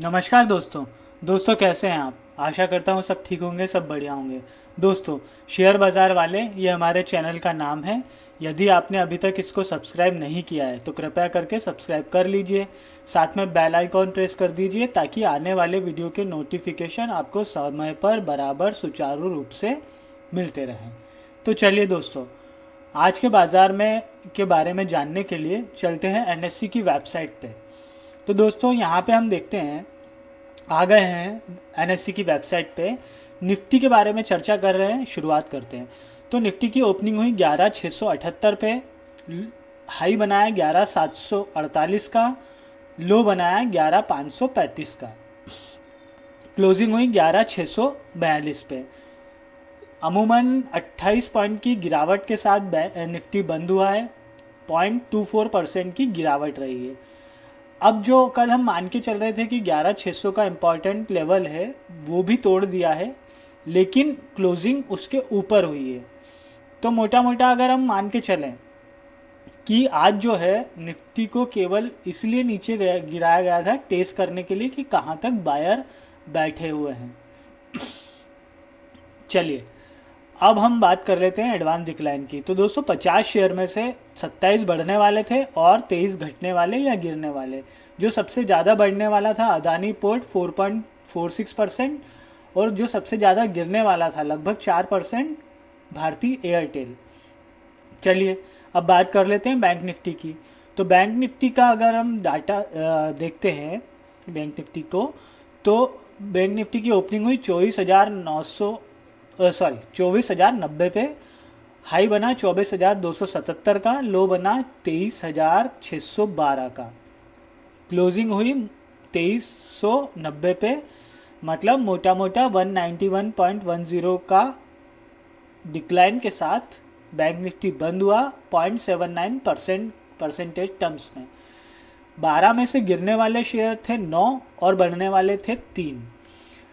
नमस्कार दोस्तों कैसे हैं आप। आशा करता हूँ सब ठीक होंगे, सब बढ़िया होंगे। दोस्तों, शेयर बाज़ार वाले ये हमारे चैनल का नाम है। यदि आपने अभी तक इसको सब्सक्राइब नहीं किया है तो कृपया करके सब्सक्राइब कर लीजिए। साथ में बेल आइकॉन प्रेस कर दीजिए ताकि आने वाले वीडियो के नोटिफिकेशन आपको समय पर बराबर सुचारू रूप से मिलते रहें। तो चलिए दोस्तों, आज के बाज़ार में के बारे में जानने के लिए चलते हैं एनएससी की वेबसाइट पे। तो दोस्तों, यहाँ पे हम देखते हैं, आ गए हैं एनएससी की वेबसाइट पे। निफ्टी के बारे में चर्चा कर रहे हैं, शुरुआत करते हैं। तो निफ्टी की ओपनिंग हुई 11,678 पे, हाई बनाया 11,748 का, लो बनाया 11,535 का, क्लोजिंग हुई 11,642 पे। अमूमन 28 पॉइंट की गिरावट के साथ निफ्टी बंद हुआ है। 0.24% की गिरावट रही है। अब जो कल हम मान के चल रहे थे कि 11,600 का इम्पॉर्टेंट लेवल है, वो भी तोड़ दिया है, लेकिन क्लोजिंग उसके ऊपर हुई है। तो मोटा मोटा अगर हम मान के चलें कि आज जो है निफ्टी को केवल इसलिए नीचे गिराया गया था टेस्ट करने के लिए कि कहाँ तक बायर बैठे हुए हैं। चलिए, अब हम बात कर लेते हैं एडवांस डिक्लाइन की। तो दोस्तों, 50 शेयर में से 27 बढ़ने वाले थे और 23 घटने वाले या गिरने वाले। जो सबसे ज़्यादा बढ़ने वाला था अदानी पोर्ट 4.46%, और जो सबसे ज़्यादा गिरने वाला था लगभग 4% भारती एयरटेल। चलिए, अब बात कर लेते हैं बैंक निफ्टी की। तो बैंक निफ्टी का अगर हम डाटा देखते हैं बैंक निफ्टी को, तो बैंक निफ्टी की ओपनिंग हुई 24,090 पे, हाई बना 24,277 का, लो बना 23,612 का, क्लोजिंग हुई 2390 पे। मतलब मोटा मोटा 191.10 का डिक्लाइन के साथ बैंक निफ्टी बंद हुआ 0.79% परसेंटेज टर्म्स में। 12 में से गिरने वाले शेयर थे 9 और बढ़ने वाले थे 3।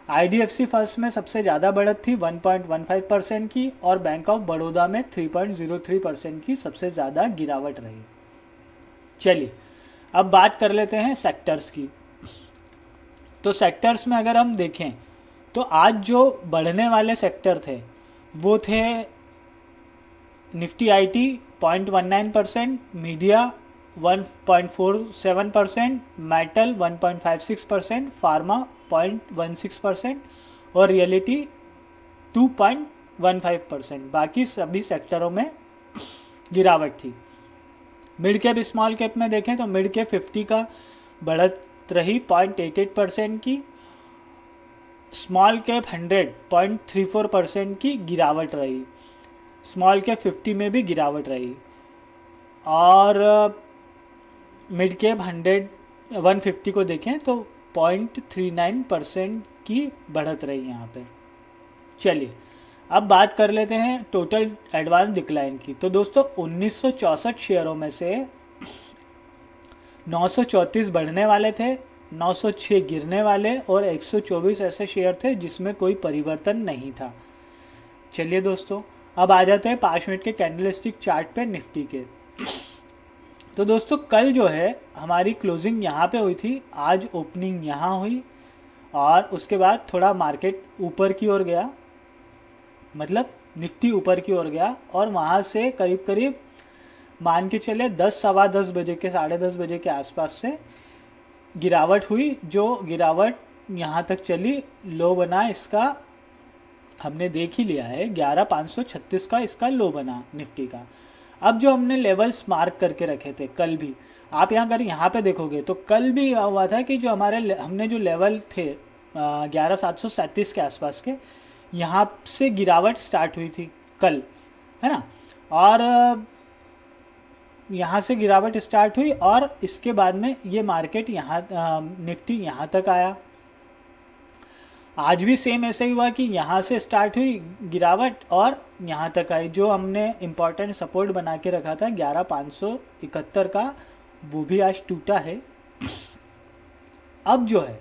आईडीएफसी फर्स्ट में सबसे ज़्यादा बढ़त थी 1.15% की, और बैंक ऑफ बड़ौदा में 3.03% की सबसे ज़्यादा गिरावट रही। चलिए, अब बात कर लेते हैं सेक्टर्स की। तो सेक्टर्स में अगर हम देखें तो आज जो बढ़ने वाले सेक्टर थे वो थे Nifty IT 0.19%, media 1.47%, metal 1.56%, pharma 0.16% और रियलिटी 2.15%। बाकी सभी सेक्टरों में गिरावट थी। मिड कैप स्मॉल कैप में देखें तो मिड कैप 50 का बढ़त रही 0.88% की, स्मॉल कैप 100 0.34% की गिरावट रही, स्मॉल कैप 50 में भी गिरावट रही, और मिड कैप 150 को देखें तो 0.39% की बढ़त रही यहाँ पे। चलिए, अब बात कर लेते हैं टोटल एडवांस डिक्लाइन की। तो दोस्तों, 1964 शेयरों में से 934 बढ़ने वाले थे, 906 गिरने वाले और 124 ऐसे शेयर थे जिसमें कोई परिवर्तन नहीं था। चलिए दोस्तों, अब आ जाते हैं 5 मिनट के कैंडलस्टिक चार्ट पे निफ्टी के। तो दोस्तों, कल जो है हमारी क्लोजिंग यहाँ पे हुई थी, आज ओपनिंग यहाँ हुई, और उसके बाद थोड़ा मार्केट ऊपर की ओर गया, मतलब निफ्टी ऊपर की ओर गया, और वहाँ से करीब करीब मान के चले 10 सवा 10 बजे के 10:30 बजे के आसपास से गिरावट हुई। जो गिरावट यहाँ तक चली, लो बना इसका हमने देख ही लिया है, 11,536 का इसका लो बना निफ्टी का। अब जो हमने लेवल्स मार्क करके रखे थे कल भी, आप अगर यहाँ पे देखोगे तो कल भी हुआ था कि जो हमने जो लेवल थे 11,737 के आसपास के, यहाँ से गिरावट स्टार्ट हुई थी कल, है ना। और यहाँ से गिरावट स्टार्ट हुई और इसके बाद में ये मार्केट यहाँ निफ्टी यहाँ तक आया। आज भी सेम ऐसे ही हुआ कि यहाँ से स्टार्ट हुई गिरावट और यहाँ तक आई। जो हमने इम्पॉर्टेंट सपोर्ट बना के रखा था 11,571 का, वो भी आज टूटा है। अब जो है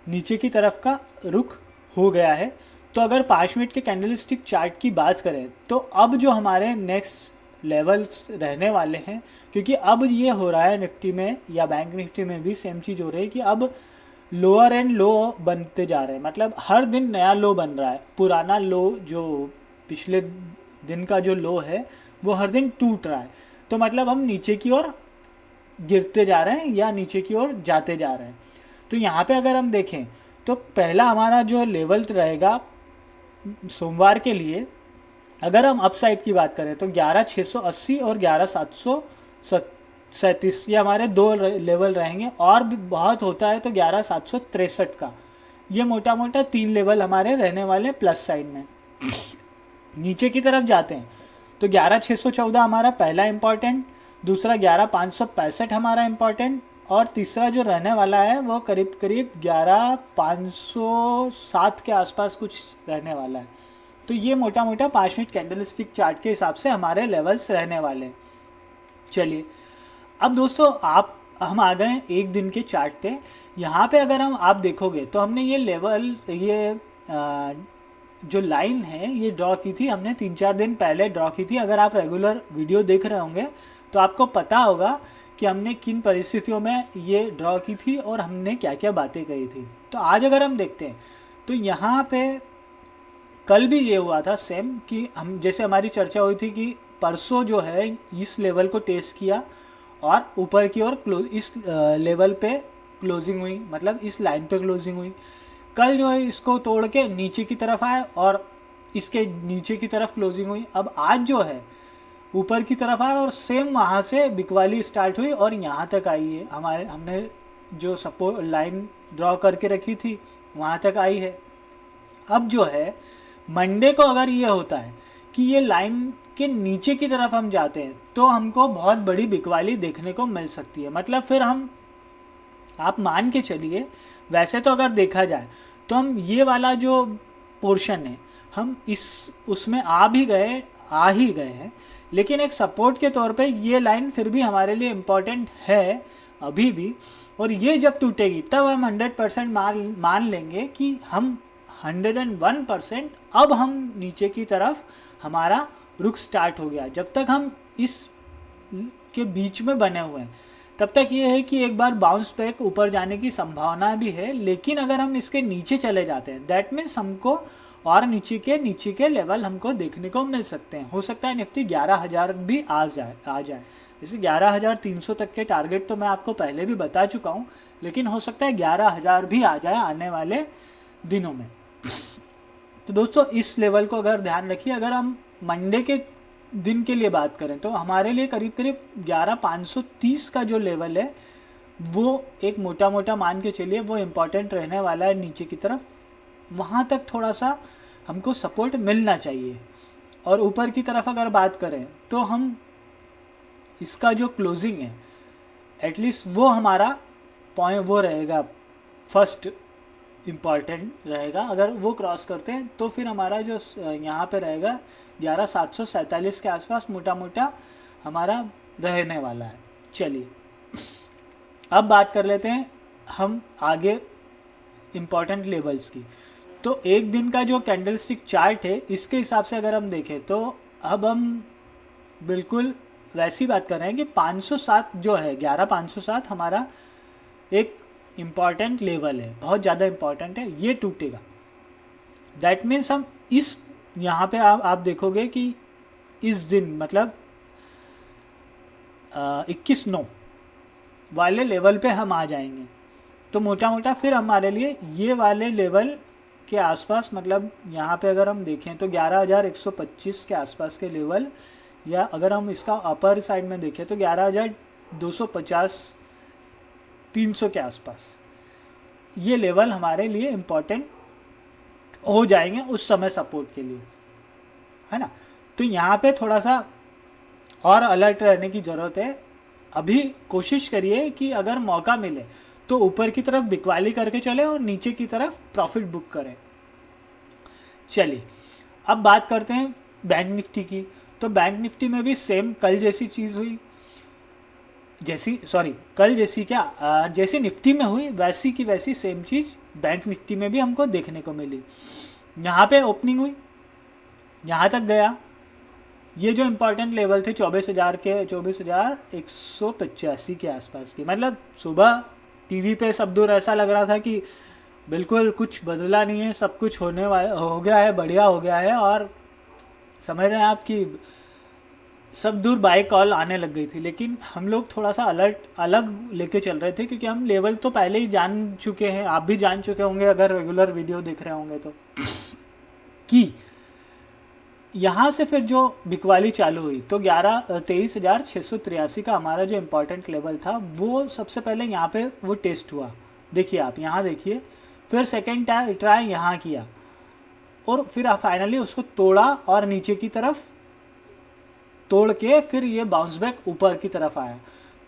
नीचे की तरफ का रुख हो गया है। तो अगर 5 मिनट के कैंडलस्टिक चार्ट की बात करें तो अब जो हमारे नेक्स्ट लेवल्स रहने वाले हैं, क्योंकि अब ये हो रहा है निफ्टी में या बैंक निफ्टी में भी सेम चीज़ हो रही है कि अब लोअर एंड लो बनते जा रहे हैं, मतलब हर दिन नया लो बन रहा है। पुराना लो जो पिछले दिन का जो लो है वो हर दिन टूट रहा है। तो मतलब हम नीचे की ओर गिरते जा रहे हैं या नीचे की ओर जाते जा रहे हैं। तो यहाँ पे अगर हम देखें तो पहला हमारा जो लेवल रहेगा सोमवार के लिए, अगर हम अपसाइड की बात करें तो 11,680 और 11,737, ये हमारे दो लेवल रहेंगे। और भी बहुत होता है तो 11,763 का, ये मोटा मोटा 3 लेवल हमारे रहने वाले प्लस साइड में। नीचे की तरफ जाते हैं तो 11,614 हमारा पहला इम्पॉर्टेंट, दूसरा 11,565 हमारा इम्पॉर्टेंट, और तीसरा जो रहने वाला है वो करीब करीब 11,507 के आसपास कुछ रहने वाला है। तो ये मोटा मोटा 5 मिनट कैंडलस्टिक चार्ट के हिसाब से हमारे लेवल्स रहने वाले हैं। चलिए अब दोस्तों हम आ गए एक दिन के चार्ट पे। यहाँ पे अगर आप देखोगे तो हमने ये लेवल, ये जो लाइन है ये ड्रॉ की थी हमने 3-4 दिन पहले ड्रॉ की थी। अगर आप रेगुलर वीडियो देख रहे होंगे तो आपको पता होगा कि हमने किन परिस्थितियों में ये ड्रॉ की थी और हमने क्या क्या बातें कही थी। तो आज अगर हम देखते हैं तो यहाँ पे कल भी ये हुआ था सेम, कि हम जैसे हमारी चर्चा हुई थी कि परसों जो है इस लेवल को टेस्ट किया और ऊपर की ओर इस लेवल पे क्लोजिंग हुई, मतलब इस लाइन पे क्लोजिंग हुई। कल जो है इसको तोड़ के नीचे की तरफ आया और इसके नीचे की तरफ क्लोजिंग हुई। अब आज जो है ऊपर की तरफ आया और सेम वहाँ से बिकवाली स्टार्ट हुई और यहाँ तक आई है। हमने जो सपोर्ट लाइन ड्रॉ करके रखी थी वहाँ तक आई है। अब जो है मंडे को अगर ये होता है कि ये लाइन के नीचे की तरफ हम जाते हैं तो हमको बहुत बड़ी बिकवाली देखने को मिल सकती है। मतलब फिर आप मान के चलिए, वैसे तो अगर देखा जाए तो हम ये वाला जो पोर्शन है हम उसमें आ ही गए हैं, लेकिन एक सपोर्ट के तौर पे ये लाइन फिर भी हमारे लिए इम्पोर्टेंट है अभी भी। और ये जब टूटेगी तब हम 100% मान लेंगे कि हम 101% अब हम नीचे की तरफ हमारा रुख स्टार्ट हो गया। जब तक हम इस के बीच में बने हुए हैं तब तक ये है कि एक बार बाउंस बैक ऊपर जाने की संभावना भी है, लेकिन अगर हम इसके नीचे चले जाते हैं दैट मीन्स हमको और नीचे के लेवल हमको देखने को मिल सकते हैं। हो सकता है निफ्टी 11,000 भी आ जाए। जैसे 11,300 तक के टारगेट तो मैं आपको पहले भी बता चुका हूँ, लेकिन हो सकता है 11,000 भी आ जाए आने वाले दिनों में। तो दोस्तों इस लेवल को अगर ध्यान रखिए। अगर हम मंडे के दिन के लिए बात करें तो हमारे लिए करीब करीब 11,530 का जो लेवल है वो एक मोटा मोटा मान के चलिए वो इम्पॉर्टेंट रहने वाला है नीचे की तरफ। वहाँ तक थोड़ा सा हमको सपोर्ट मिलना चाहिए। और ऊपर की तरफ अगर बात करें तो हम इसका जो क्लोजिंग है एटलीस्ट वो हमारा पॉइंट वो रहेगा, फर्स्ट इम्पॉर्टेंट रहेगा। अगर वो क्रॉस करते हैं तो फिर हमारा जो यहाँ पे रहेगा 11,747 के आसपास मोटा मोटा हमारा रहने वाला है। चलिए अब बात कर लेते हैं हम आगे इम्पॉर्टेंट लेवल्स की। तो एक दिन का जो कैंडलस्टिक चार्ट है इसके हिसाब से अगर हम देखें तो अब हम बिल्कुल वैसी बात कर रहे हैं कि 507 जो है 11,507 हमारा एक इम्पॉर्टेंट लेवल है, बहुत ज़्यादा इम्पॉर्टेंट है। ये टूटेगा दैट मीन्स हम इस यहाँ पे आप देखोगे कि इस दिन मतलब 21/9 वाले लेवल पे हम आ जाएंगे। तो मोटा मोटा फिर हमारे लिए ये वाले लेवल के आसपास, मतलब यहाँ पे अगर हम देखें तो 11,125 के आसपास के लेवल, या अगर हम इसका अपर साइड में देखें तो 11,250-300 के आसपास ये लेवल हमारे लिए इम्पोर्टेंट हो जाएंगे उस समय सपोर्ट के लिए, है ना। तो यहाँ पे थोड़ा सा और अलर्ट रहने की ज़रूरत है। अभी कोशिश करिए कि अगर मौका मिले तो ऊपर की तरफ बिकवाली करके चले और नीचे की तरफ प्रॉफिट बुक करें। चलिए अब बात करते हैं बैंक निफ्टी की। तो बैंक निफ्टी में भी सेम कल जैसी चीज़ हुई, जैसी निफ्टी में हुई वैसी की वैसी सेम चीज़ बैंक निफ्टी में भी हमको देखने को मिली। यहाँ पे ओपनिंग हुई, यहाँ तक गया। ये जो इम्पोर्टेंट लेवल थे 24,185 के आसपास के, मतलब सुबह टीवी पे सब दूर ऐसा लग रहा था कि बिल्कुल कुछ बदला नहीं है, सब कुछ होने वाला हो गया है, बढ़िया हो गया है। और समझ रहे हैं आप कि सब दूर बाय कॉल आने लग गई थी। लेकिन हम लोग थोड़ा सा अलग लेके चल रहे थे, क्योंकि हम लेवल तो पहले ही जान चुके हैं, आप भी जान चुके होंगे अगर रेगुलर वीडियो देख रहे होंगे तो, कि यहाँ से फिर जो बिकवाली चालू हुई तो 23,683 का हमारा जो इम्पोर्टेंट लेवल था वो सबसे पहले यहाँ पे वो टेस्ट हुआ। देखिए आप यहाँ देखिए, फिर सेकेंड ट्राई यहाँ किया और फिर फाइनली उसको तोड़ा और नीचे की तरफ तोड़ के फिर ये बाउंस बैक ऊपर की तरफ आया।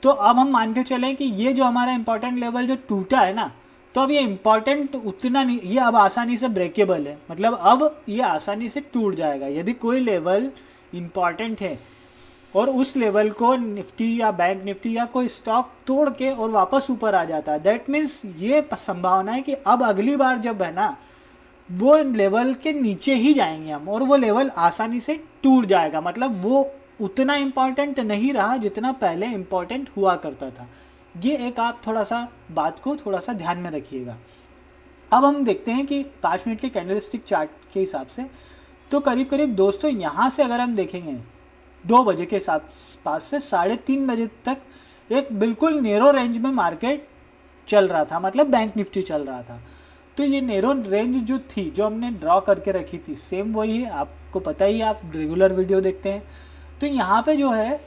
तो अब हम मान के चलें कि ये जो हमारा इम्पोर्टेंट लेवल जो टूटा है ना, तो अब ये इम्पॉर्टेंट उतना नहीं, ये अब आसानी से ब्रेकेबल है, मतलब अब ये आसानी से टूट जाएगा। यदि कोई लेवल इम्पॉर्टेंट है और उस लेवल को निफ्टी या बैंक निफ्टी या कोई स्टॉक तोड़ के और वापस ऊपर आ जाता है, दैट मीन्स ये संभावना है कि अब अगली बार जब है ना वो लेवल के नीचे ही जाएंगे हम और वो लेवल आसानी से टूट जाएगा। मतलब वो उतना इम्पॉर्टेंट नहीं रहा जितना पहले इम्पॉर्टेंट हुआ करता था। ये एक आप थोड़ा सा बात को थोड़ा सा ध्यान में रखिएगा। अब हम देखते हैं कि 5 मिनट के कैंडलस्टिक चार्ट के हिसाब से तो करीब करीब दोस्तों यहाँ से अगर हम देखेंगे 2 बजे के हिसाब पास से 3:30 बजे तक एक बिल्कुल नेरो रेंज में मार्केट चल रहा था, मतलब बैंक निफ्टी चल रहा था। तो ये नेरो रेंज जो थी, जो हमने ड्रॉ करके रखी थी, सेम वही है, आपको पता ही है, आप रेगुलर वीडियो देखते हैं। तो यहाँ पे जो है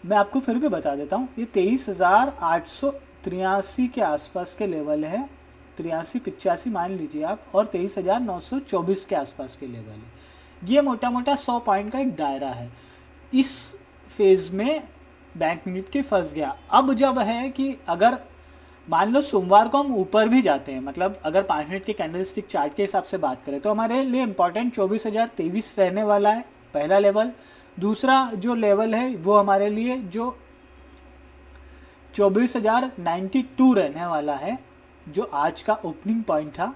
मैं आपको फिर भी बता देता हूँ, ये 23,883 के आसपास के लेवल है, 83-85 मान लीजिए आप, और 23,924 के आसपास के लेवल है। ये मोटा मोटा 100 पॉइंट का एक दायरा है। इस फेज़ में बैंक निफ्टी फंस गया। अब जब है कि अगर मान लो सोमवार को हम ऊपर भी जाते हैं, मतलब अगर 5 मिनट के कैंडलस्टिक चार्ट के हिसाब से बात करें तो हमारे लिए इम्पोर्टेंट 24,023 रहने वाला है पहला लेवल। दूसरा जो लेवल है वो हमारे लिए जो 24,092 रहने वाला है, जो आज का ओपनिंग पॉइंट था,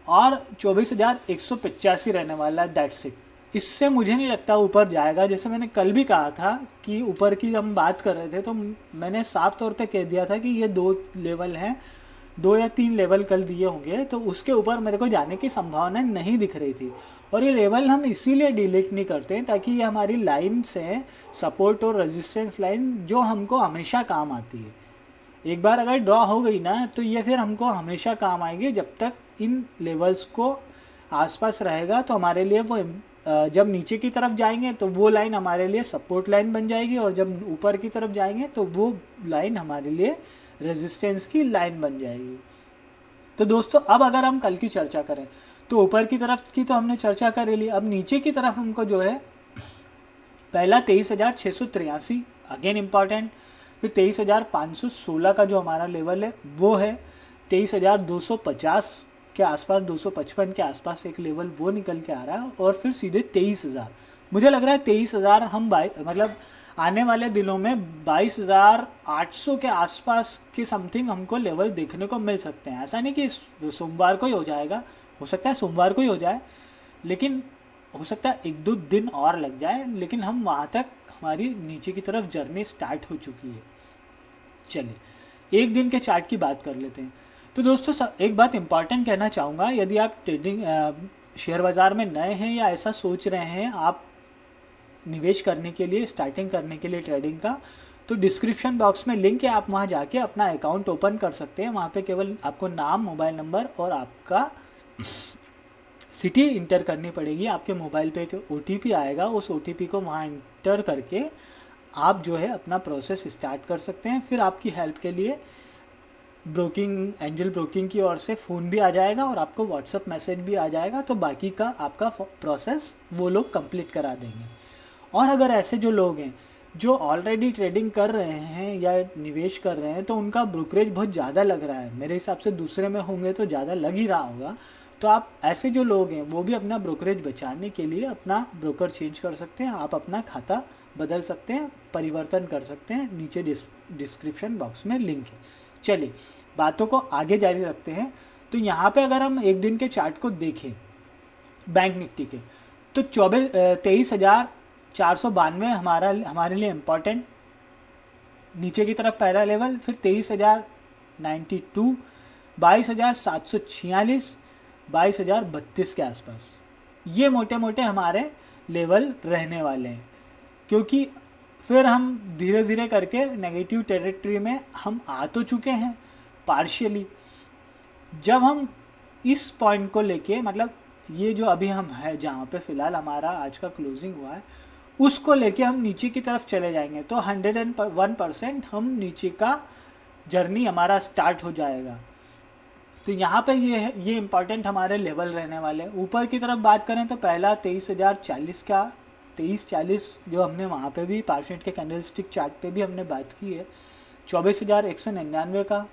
और 24,185 रहने वाला है, दैट्स इट। इससे मुझे नहीं लगता ऊपर जाएगा। जैसे मैंने कल भी कहा था कि ऊपर की हम बात कर रहे थे तो मैंने साफ तौर पे कह दिया था कि ये 2 लेवल हैं, 2 या 3 लेवल कल दिए होंगे, तो उसके ऊपर मेरे को जाने की संभावना नहीं दिख रही थी। और ये लेवल हम इसीलिए डिलीट नहीं करते ताकि ये हमारी लाइन्स हैं, सपोर्ट और रेजिस्टेंस लाइन, जो हमको हमेशा काम आती है। एक बार अगर ड्रॉ हो गई ना तो ये फिर हमको हमेशा काम आएगी। जब तक इन लेवल्स को आसपास रहेगा तो हमारे लिए वो, जब नीचे की तरफ जाएंगे तो वो लाइन हमारे लिए सपोर्ट लाइन बन जाएगी, और जब ऊपर की तरफ जाएंगे तो वो लाइन हमारे लिए रेजिस्टेंस की लाइन बन जाएगी। तो दोस्तों अब अगर हम कल की चर्चा करें तो ऊपर की तरफ की तो हमने चर्चा कर ली। अब नीचे की तरफ हमको जो है पहला 23,683 अगेन इम्पॉर्टेंट, फिर 23,516 का जो हमारा लेवल है वो है, 23,250 के आसपास, 255 के आसपास एक लेवल वो निकल के आ रहा है, और फिर सीधे 23,000। मुझे लग रहा है 23,000 हम मतलब आने वाले दिनों में 22,800 के आसपास के समथिंग हमको लेवल देखने को मिल सकते हैं। ऐसा नहीं कि सोमवार को ही हो जाएगा, हो सकता है सोमवार को ही हो जाए, लेकिन हो सकता है 1-2 दिन और लग जाए, लेकिन हम वहाँ तक हमारी नीचे की तरफ जर्नी स्टार्ट हो चुकी है। चलिए एक दिन के चार्ट की बात कर लेते हैं। तो दोस्तों एक बात इम्पॉर्टेंट कहना चाहूँगा, यदि आप ट्रेडिंग शेयर बाज़ार में नए हैं या ऐसा सोच रहे हैं आप निवेश करने के लिए, स्टार्टिंग करने के लिए ट्रेडिंग का, तो डिस्क्रिप्शन बॉक्स में लिंक है, आप वहाँ जाके अपना अकाउंट ओपन कर सकते हैं। वहाँ पे केवल आपको नाम, मोबाइल नंबर और आपका सिटी इंटर करनी पड़ेगी। आपके मोबाइल पे एक OTP आएगा, उस OTP को वहाँ इंटर करके आप जो है अपना प्रोसेस स्टार्ट कर सकते हैं। फिर आपकी हेल्प के लिए ब्रोकिंग, एंजल ब्रोकिंग की ओर से फ़ोन भी आ जाएगा और आपको व्हाट्सअप मैसेज भी आ जाएगा, तो बाकी का आपका प्रोसेस वो लोग कंप्लीट करा देंगे। और अगर ऐसे जो लोग हैं जो ऑलरेडी ट्रेडिंग कर रहे हैं या निवेश कर रहे हैं तो उनका ब्रोकरेज बहुत ज़्यादा लग रहा है, मेरे हिसाब से दूसरे में होंगे तो ज़्यादा लग ही रहा होगा, तो आप ऐसे जो लोग हैं वो भी अपना ब्रोकरेज बचाने के लिए अपना ब्रोकर चेंज कर सकते हैं, आप अपना खाता बदल सकते हैं, परिवर्तन कर सकते हैं। नीचे डिस्क्रिप्शन बॉक्स में लिंक है। चलिए बातों को आगे जारी रखते हैं। तो यहाँ पे अगर हम एक दिन के चार्ट को देखें बैंक निफ्टी के, तो 23,492 हमारे लिए इम्पॉर्टेंट नीचे की तरफ पहला लेवल, फिर 23,092, 22,746, 22,032 के आसपास। ये मोटे मोटे हमारे लेवल रहने वाले हैं, क्योंकि फिर हम धीरे धीरे करके नेगेटिव टेरिटरी में हम आ तो चुके हैं पार्शियली। जब हम इस पॉइंट को लेके, मतलब ये जो अभी हम है जहाँ पे फ़िलहाल हमारा आज का क्लोजिंग हुआ है, उसको लेके हम नीचे की तरफ चले जाएंगे तो 101% हम नीचे का जर्नी हमारा स्टार्ट हो जाएगा। तो यहाँ पे ये इम्पॉर्टेंट हमारे लेवल रहने वाले हैं। ऊपर की तरफ बात करें तो पहला 23,040 का 2340 जो हमने वहाँ पे भी पार्शियल के कैंडलस्टिक चार्ट पे भी हमने बात की है। 24,199 का,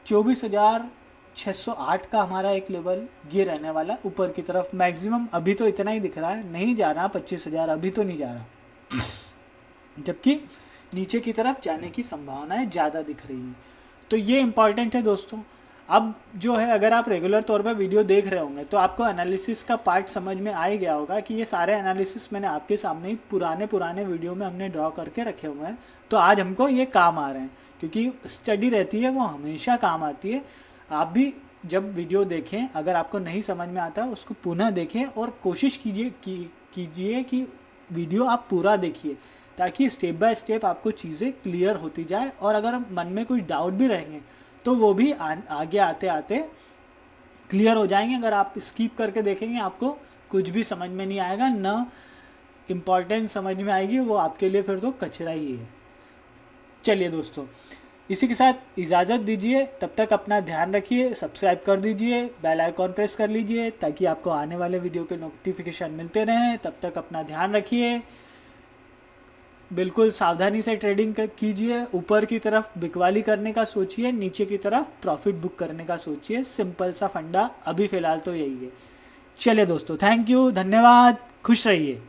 24,608 का हमारा एक लेवल ये रहने वाला ऊपर की तरफ। मैक्सिमम अभी तो इतना ही दिख रहा है, नहीं जा रहा 25,000, अभी तो नहीं जा रहा, जबकि नीचे की तरफ जाने की संभावनाएं ज़्यादा दिख रही हैं। तो ये इम्पॉर्टेंट है दोस्तों। अब जो है, अगर आप रेगुलर तौर पर वीडियो देख रहे होंगे तो आपको एनालिसिस का पार्ट समझ में आ ही गया होगा कि ये सारे एनालिसिस मैंने आपके सामने ही पुराने वीडियो में हमने ड्रॉ करके रखे हुए हैं। तो आज हमको ये काम आ रहे हैं, क्योंकि स्टडी रहती है वो हमेशा काम आती है। आप भी जब वीडियो देखें, अगर आपको नहीं समझ में आता उसको पुनः देखें और कोशिश कीजिए कि वीडियो आप पूरा देखिए, ताकि स्टेप बाय स्टेप आपको चीज़ें क्लियर होती जाए। और अगर मन में कुछ डाउट भी रहेंगे तो वो भी आगे आते आते क्लियर हो जाएंगे। अगर आप स्किप करके देखेंगे आपको कुछ भी समझ में नहीं आएगा, ना इम्पॉर्टेंट समझ में आएगी, वो आपके लिए फिर तो कचरा ही है। चलिए दोस्तों, इसी के साथ इजाज़त दीजिए। तब तक अपना ध्यान रखिए, सब्सक्राइब कर दीजिए, बेल आइकॉन प्रेस कर लीजिए ताकि आपको आने वाले वीडियो के नोटिफिकेशन मिलते रहें। तब तक अपना ध्यान रखिए, बिल्कुल सावधानी से ट्रेडिंग कीजिए। ऊपर की तरफ बिकवाली करने का सोचिए, नीचे की तरफ प्रॉफिट बुक करने का सोचिए। सिंपल सा फंडा अभी फ़िलहाल तो यही है। चलिए दोस्तों, थैंक यू, धन्यवाद, खुश रहिए।